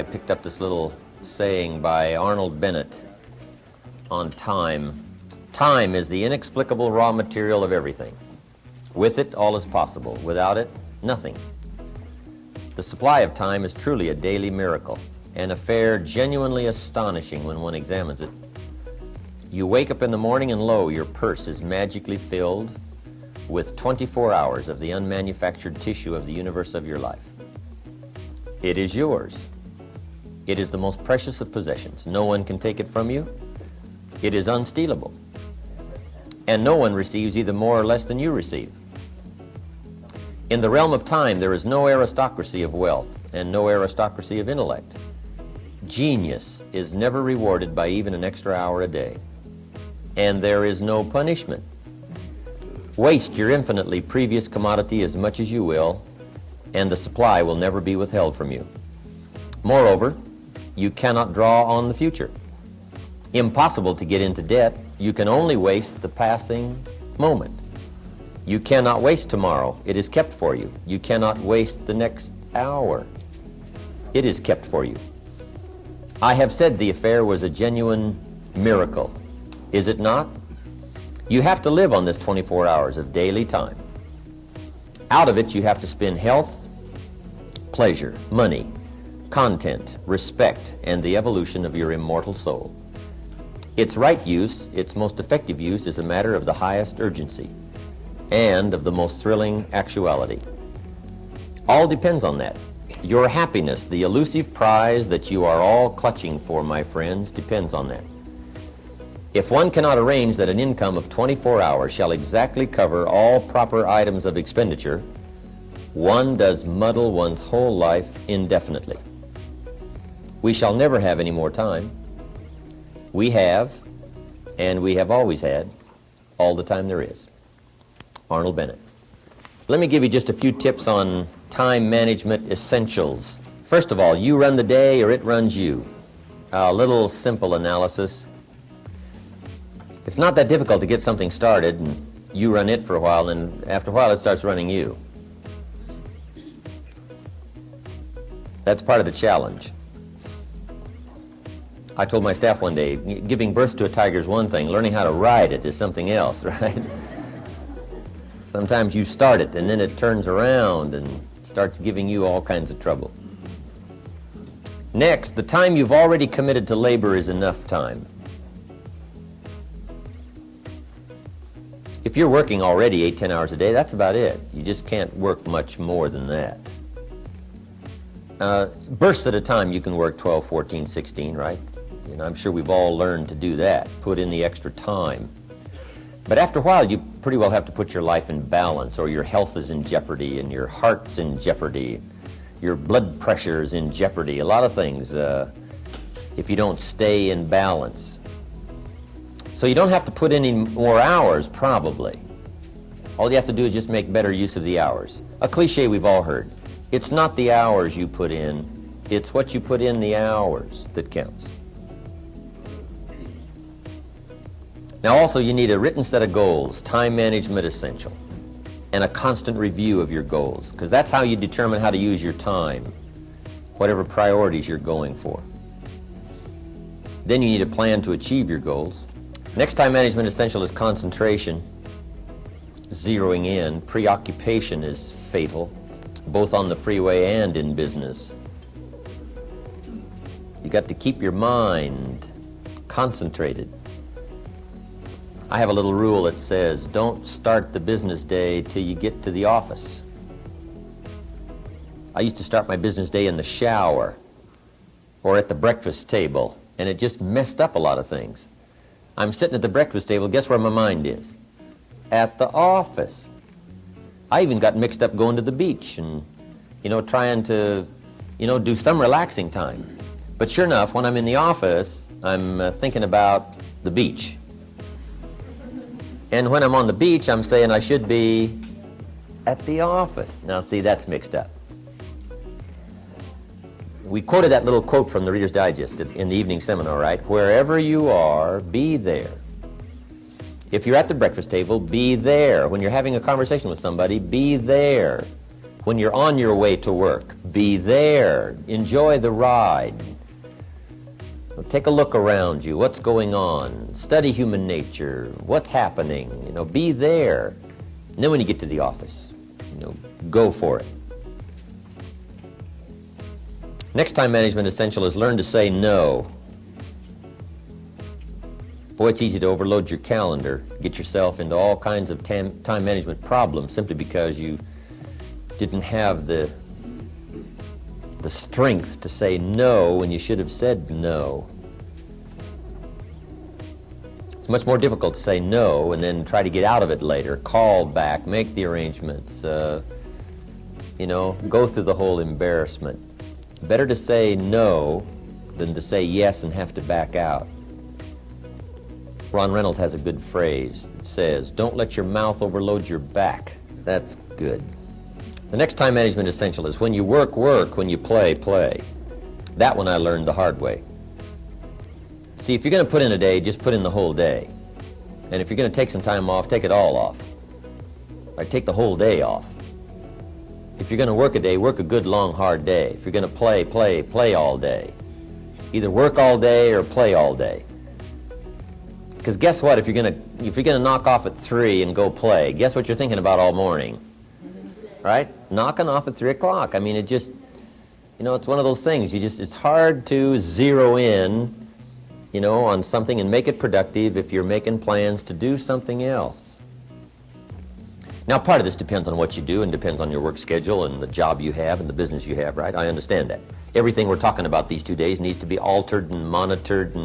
I picked up this little saying by Arnold Bennett on time. Time is the inexplicable raw material of everything. With it, all is possible. Without it, nothing. The supply of time is truly a daily miracle, an affair genuinely astonishing when one examines it. You wake up in the morning and lo, your purse is magically filled with 24 hours of the unmanufactured tissue of the universe of your life. It is yours. It is the most precious of possessions. No one can take it from you. It is unstealable. And no one receives either more or less than you receive. In the realm of time, there is no aristocracy of wealth and no aristocracy of intellect. Genius is never rewarded by even an extra hour a day. And there is no punishment. Waste your infinitely previous commodity as much as you will, and the supply will never be withheld from you. Moreover, you cannot draw on the future. Impossible to get into debt. You can only waste the passing moment. You cannot waste tomorrow. It is kept for you. You cannot waste the next hour. It is kept for you. I have said the affair was a genuine miracle. Is it not? You have to live on this 24 hours of daily time. Out of it, you have to spend health, pleasure, money, content, respect, and the evolution of your immortal soul. Its right use, its most effective use, is a matter of the highest urgency and of the most thrilling actuality. All depends on that. Your happiness, the elusive prize that you are all clutching for, my friends, depends on that. If one cannot arrange that an income of 24 hours shall exactly cover all proper items of expenditure, one does muddle one's whole life indefinitely. We shall never have any more time. We have, and we have always had, all the time there is. Arnold Bennett. Let me give you just a few tips on time management essentials. First of all, you run the day or it runs you. A little simple analysis. It's not that difficult to get something started, and you run it for a while, and after a while it starts running you. That's part of the challenge. I told my staff one day, giving birth to a tiger is one thing, learning how to ride it is something else, right? Sometimes you start it and then it turns around and starts giving you all kinds of trouble. Next, the time you've already committed to labor is enough time. If you're working already 8-10 hours a day, that's about it. You just can't work much more than that. Bursts at a time, you can work 12, 14, 16, right? You know, I'm sure we've all learned to do that, put in the extra time. But after a while, you pretty well have to put your life in balance, or your health is in jeopardy, and your heart's in jeopardy, your blood pressure is in jeopardy, a lot of things, if you don't stay in balance. So you don't have to put in any more hours, probably. All you have to do is just make better use of the hours. A cliche we've all heard. It's not the hours you put in, it's what you put in the hours that counts. Now also, you need a written set of goals, time management essential, and a constant review of your goals, because that's how you determine how to use your time, whatever priorities you're going for. Then you need a plan to achieve your goals. Next time management essential is concentration, zeroing in. Preoccupation is fatal, both on the freeway and in business. You got to keep your mind concentrated. I have a little rule that says, don't start the business day till you get to the office. I used to start my business day in the shower or at the breakfast table, and it just messed up a lot of things. I'm sitting at the breakfast table, guess where my mind is? At the office. I even got mixed up going to the beach and, trying to, do some relaxing time. But sure enough, when I'm in the office, I'm thinking about the beach. And when I'm on the beach, I'm saying I should be at the office. Now, see, that's mixed up. We quoted that little quote from the Reader's Digest in the evening seminar, right? Wherever you are, be there. If you're at the breakfast table, be there. When you're having a conversation with somebody, be there. When you're on your way to work, be there. Enjoy the ride. Take a look around you. What's going on? Study human nature. What's happening? Be there. And then when you get to the office, go for it. Next time management essential is learn to say no. Boy, it's easy to overload your calendar, get yourself into all kinds of time management problems simply because you didn't have the strength to say no when you should have said no. It's much more difficult to say no and then try to get out of it later, call back, make the arrangements, go through the whole embarrassment. Better to say no than to say yes and have to back out. Ron Reynolds has a good phrase that says, don't let your mouth overload your back. That's good. The next time management essential is when you work, work, when you play, play. That one I learned the hard way. See, if you're going to put in a day, just put in the whole day. And if you're going to take some time off, take it all off. Or take the whole day off. If you're going to work a day, work a good, long, hard day. If you're going to play, play, play all day. Either work all day or play all day. Because guess what, if you're going to knock off at 3 and go play, guess what you're thinking about all morning? Right? Knocking off at 3 o'clock. I mean, it just, it's one of those things. It's hard to zero in, on something and make it productive if you're making plans to do something else. Now, part of this depends on what you do and depends on your work schedule and the job you have and the business you have, right? I understand that. Everything we're talking about these 2 days needs to be altered and monitored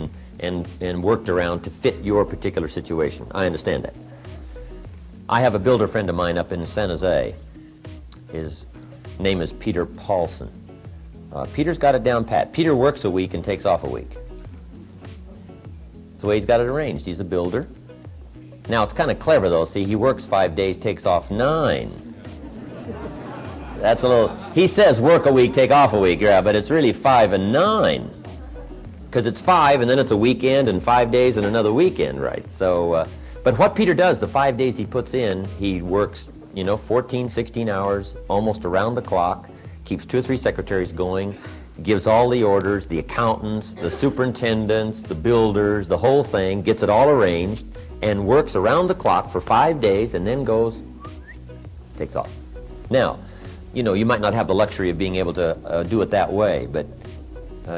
and worked around to fit your particular situation. I understand that. I have a builder friend of mine up in San Jose. His name is Peter Paulson. Peter's got it down pat. Peter works a week and takes off a week. That's the way he's got it arranged. He's a builder. Now, it's kind of clever, though. See, he works 5 days, takes off 9. That's a little... He says work a week, take off a week, yeah, but it's really 5 and 9. Because it's 5, and then it's a weekend, and 5 days, and another weekend, right? So, but what Peter does, the 5 days he puts in, he works, 14, 16 hours, almost around the clock, keeps 2 or 3 secretaries going, gives all the orders, the accountants, the superintendents, the builders, the whole thing, gets it all arranged, and works around the clock for 5 days, and then takes off. Now, you might not have the luxury of being able to do it that way, but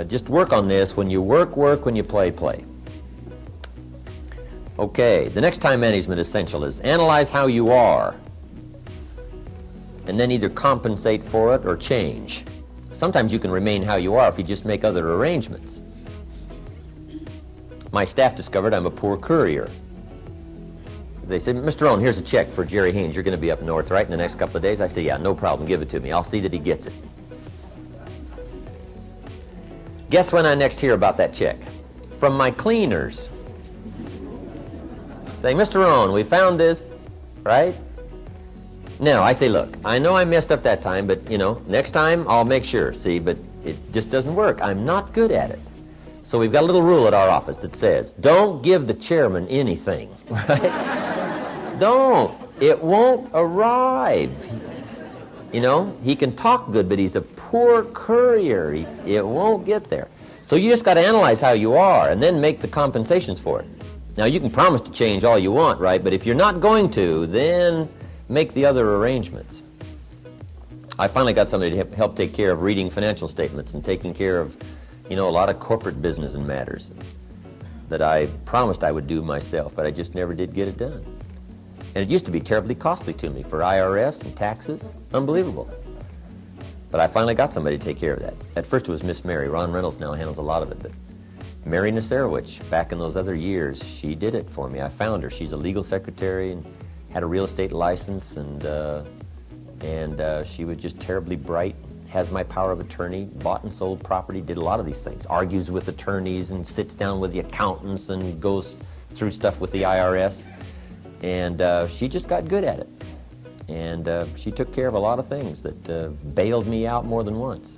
just work on this. When you work, work. When you play, play. Okay, the next time management essential is analyze how you are, and then either compensate for it or change. Sometimes you can remain how you are if you just make other arrangements. My staff discovered I'm a poor courier. They said, Mr. Rohn, here's a check for Jerry Haynes. You're going to be up north, right, in the next couple of days? I said, yeah, no problem. Give it to me. I'll see that he gets it. Guess when I next hear about that check? From my cleaners. Saying, Mr. Rohn, we found this, right? Now, I say, look, I know I messed up that time, but, next time I'll make sure, see, but it just doesn't work. I'm not good at it. So we've got a little rule at our office that says, don't give the chairman anything, right? Don't. It won't arrive. He can talk good, but he's a poor courier. It won't get there. So you just got to analyze how you are and then make the compensations for it. Now, you can promise to change all you want, right? But if you're not going to, then make the other arrangements. I finally got somebody to help take care of reading financial statements and taking care of, a lot of corporate business and matters that I promised I would do myself, but I just never did get it done. And it used to be terribly costly to me for IRS and taxes. Unbelievable. But I finally got somebody to take care of that. At first it was Miss Mary. Ron Reynolds now handles a lot of it. But Mary Nasarowicz, back in those other years, she did it for me. I found her. She's a legal secretary and had a real estate license, and she was just terribly bright, has my power of attorney, bought and sold property, did a lot of these things, argues with attorneys and sits down with the accountants and goes through stuff with the IRS. And she just got good at it. And she took care of a lot of things that bailed me out more than once.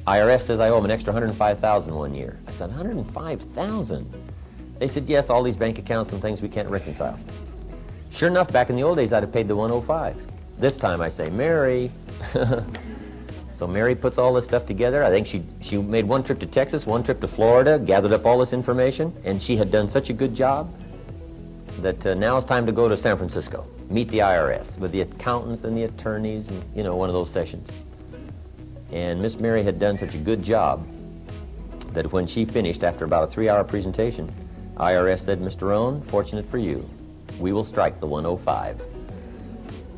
IRS says I owe them an extra $105,000 one year. I said, $105,000? They said, yes, all these bank accounts and things we can't reconcile. Sure enough, back in the old days, I'd have paid the $105. This time I say, Mary. So Mary puts all this stuff together. I think she made one trip to Texas, one trip to Florida, gathered up all this information, and she had done such a good job that now it's time to go to San Francisco, meet the IRS with the accountants and the attorneys, and, you know, one of those sessions. And Miss Mary had done such a good job that when she finished, after about a 3-hour presentation, IRS said, Mr. Rohn, fortunate for you, we will strike the 105.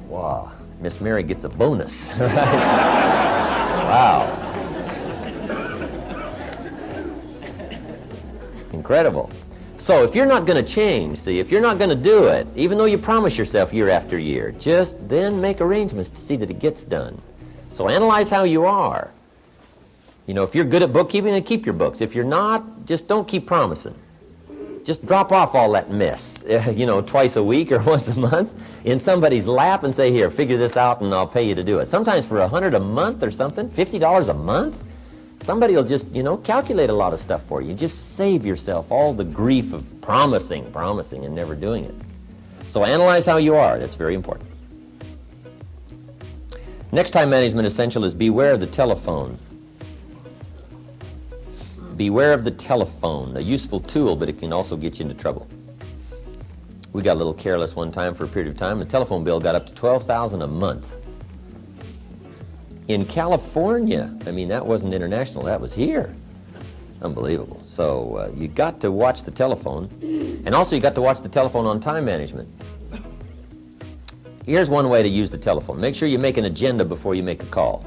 Wow, Miss Mary gets a bonus. Wow. Incredible. So if you're not going to change, see, if you're not going to do it, even though you promise yourself year after year, just then make arrangements to see that it gets done. So analyze how you are. You know, if you're good at bookkeeping, then keep your books. If you're not, just don't keep promising. Just drop off all that mess, you know, twice a week or once a month in somebody's lap and say, here, figure this out and I'll pay you to do it. Sometimes for $100 a month or something, $50 a month, somebody will just, you know, calculate a lot of stuff for you. Just save yourself all the grief of promising and never doing it. So analyze how you are. That's very important. Next time management essential is beware of the telephone. Beware of the telephone, a useful tool, but it can also get you into trouble. We got a little careless one time for a period of time. The telephone bill got up to $12,000 a month. In California, I mean, that wasn't international, that was here. Unbelievable. So you got to watch the telephone, and also you got to watch the telephone on time management. Here's one way to use the telephone. Make sure you make an agenda before you make a call.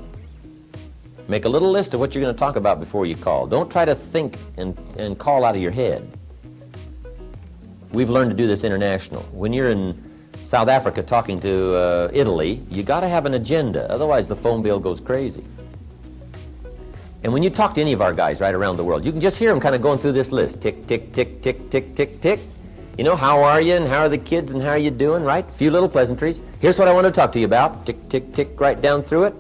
Make a little list of what you're going to talk about before you call. Don't try to think and call out of your head. We've learned to do this international. When you're in South Africa talking to Italy, you got to have an agenda, otherwise the phone bill goes crazy. And when you talk to any of our guys right around the world, you can just hear them kind of going through this list. Tick, tick, tick, tick, tick, tick, tick. You know, how are you and how are the kids and how are you doing, right? A few little pleasantries. Here's what I want to talk to you about. Tick, tick, tick, right down through it.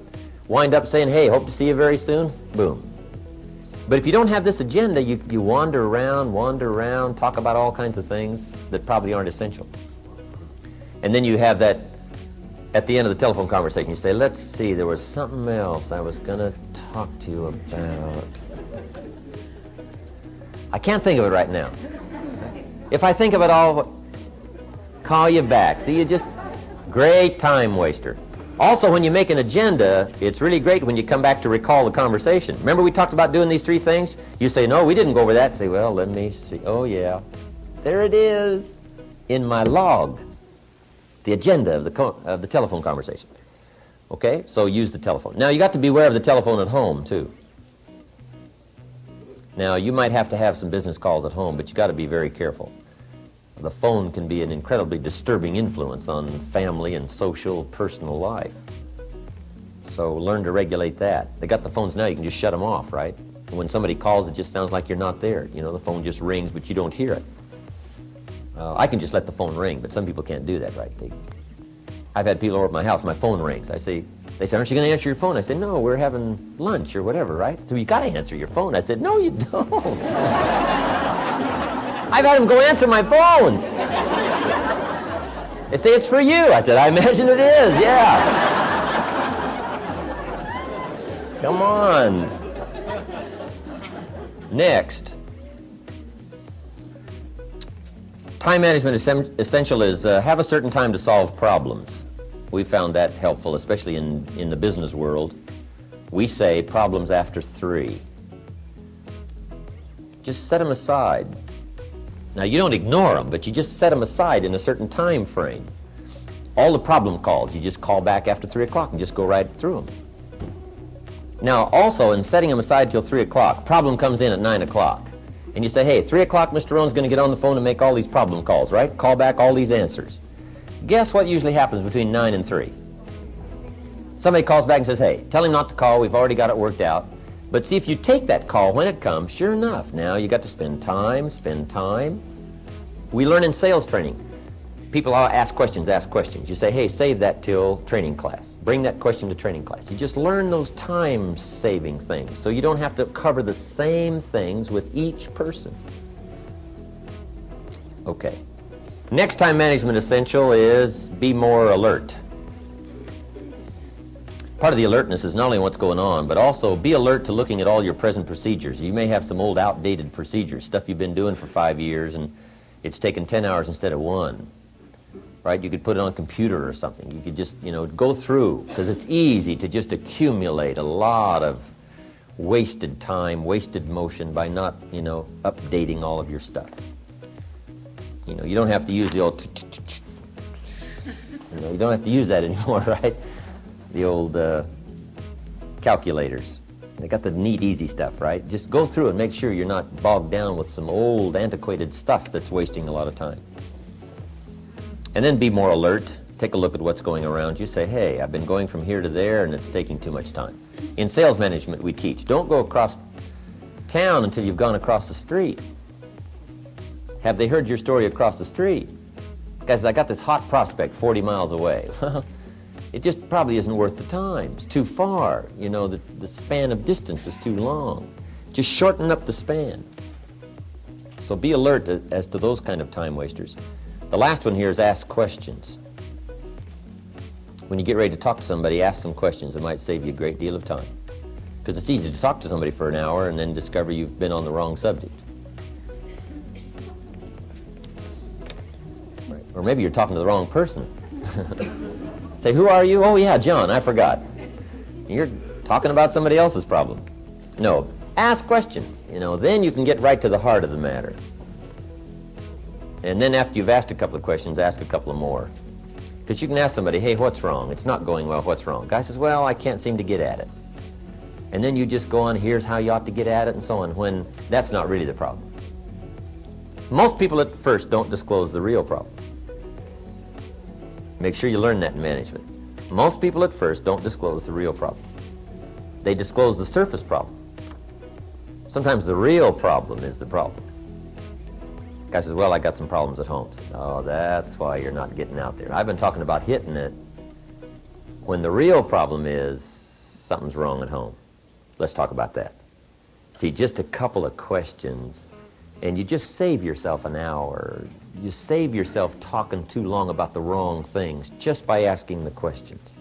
Wind up saying, hey, hope to see you very soon. Boom. But if you don't have this agenda, you wander around, talk about all kinds of things that probably aren't essential. And then you have that, at the end of the telephone conversation, you say, let's see, there was something else I was going to talk to you about. I can't think of it right now. If I think of it all, call you back. See, you just, great time waster. Also, when you make an agenda, it's really great when you come back to recall the conversation. Remember we talked about doing these 3 things? You say, no, we didn't go over that. Say, well, let me see. Oh, yeah. There it is in my log, the agenda of the telephone conversation. Okay? So use the telephone. Now, you got to beware of the telephone at home, too. Now, you might have to have some business calls at home, but you got to be very careful. The phone can be an incredibly disturbing influence on family and social, personal life. So learn to regulate that. They got the phones now, you can just shut them off, right? And when somebody calls, it just sounds like you're not there. You know, the phone just rings, but you don't hear it. I can just let the phone ring, but some people can't do that, right? I've had people over at my house, my phone rings. They say, aren't you going to answer your phone? I say, no, we're having lunch or whatever, right? So you got to answer your phone. I said, no, you don't. I've had them go answer my phones. They say, it's for you. I said, I imagine it is, yeah. Come on. Next. Time management essential is have a certain time to solve problems. We found that helpful, especially in the business world. We say problems after 3. Just set them aside. Now, you don't ignore them, but you just set them aside in a certain time frame. All the problem calls, you just call back after 3 o'clock and just go right through them. Now, also, in setting them aside till 3 o'clock, problem comes in at 9 o'clock. And you say, hey, 3 o'clock, Mr. Rohn's going to get on the phone and make all these problem calls, right? Call back all these answers. Guess what usually happens between 9 and 3? Somebody calls back and says, hey, tell him not to call, we've already got it worked out. But see, if you take that call when it comes, sure enough, now you got to spend time. We learn in sales training. People ask questions. You say, hey, save that till training class. Bring that question to training class. You just learn those time-saving things, so you don't have to cover the same things with each person. Okay. Next time management essential is be more alert. Part of the alertness is not only what's going on, but also be alert to looking at all your present procedures. You may have some old outdated procedures, stuff you've been doing for 5 years, and it's taken 10 hours instead of 1. Right? You could put it on a computer or something. You could just, go through, because it's easy to just accumulate a lot of wasted time, wasted motion by not, updating all of your stuff. You don't have to use the old, you don't have to use that anymore, right? The old calculators. They got the neat, easy stuff, right? Just go through and make sure you're not bogged down with some old, antiquated stuff that's wasting a lot of time. And then be more alert. Take a look at what's going around you. Say, hey, I've been going from here to there and it's taking too much time. In sales management, we teach, don't go across town until you've gone across the street. Have they heard your story across the street? Guys, I got this hot prospect 40 miles away. It just probably isn't worth the time. It's too far. The span of distance is too long. Just shorten up the span. So be alert as to those kind of time wasters. The last one here is ask questions. When you get ready to talk to somebody, ask some questions. It might save you a great deal of time. Because it's easy to talk to somebody for an hour and then discover you've been on the wrong subject. Right. Or maybe you're talking to the wrong person. Say, who are you? Oh, yeah, John, I forgot. You're talking about somebody else's problem. No, ask questions. Then you can get right to the heart of the matter. And then after you've asked a couple of questions, ask a couple of more. Because you can ask somebody, hey, what's wrong? It's not going well, what's wrong? Guy says, well, I can't seem to get at it. And then you just go on, here's how you ought to get at it, and so on, when that's not really the problem. Most people at first don't disclose the real problem. Make sure you learn that in management. Most people at first don't disclose the real problem. They disclose the surface problem. Sometimes the real problem is the problem. Guy says, well, I got some problems at home. Says, oh, that's why you're not getting out there. I've been talking about hitting it when the real problem is something's wrong at home. Let's talk about that. See, just a couple of questions, and you just save yourself an hour. You save yourself talking too long about the wrong things just by asking the questions.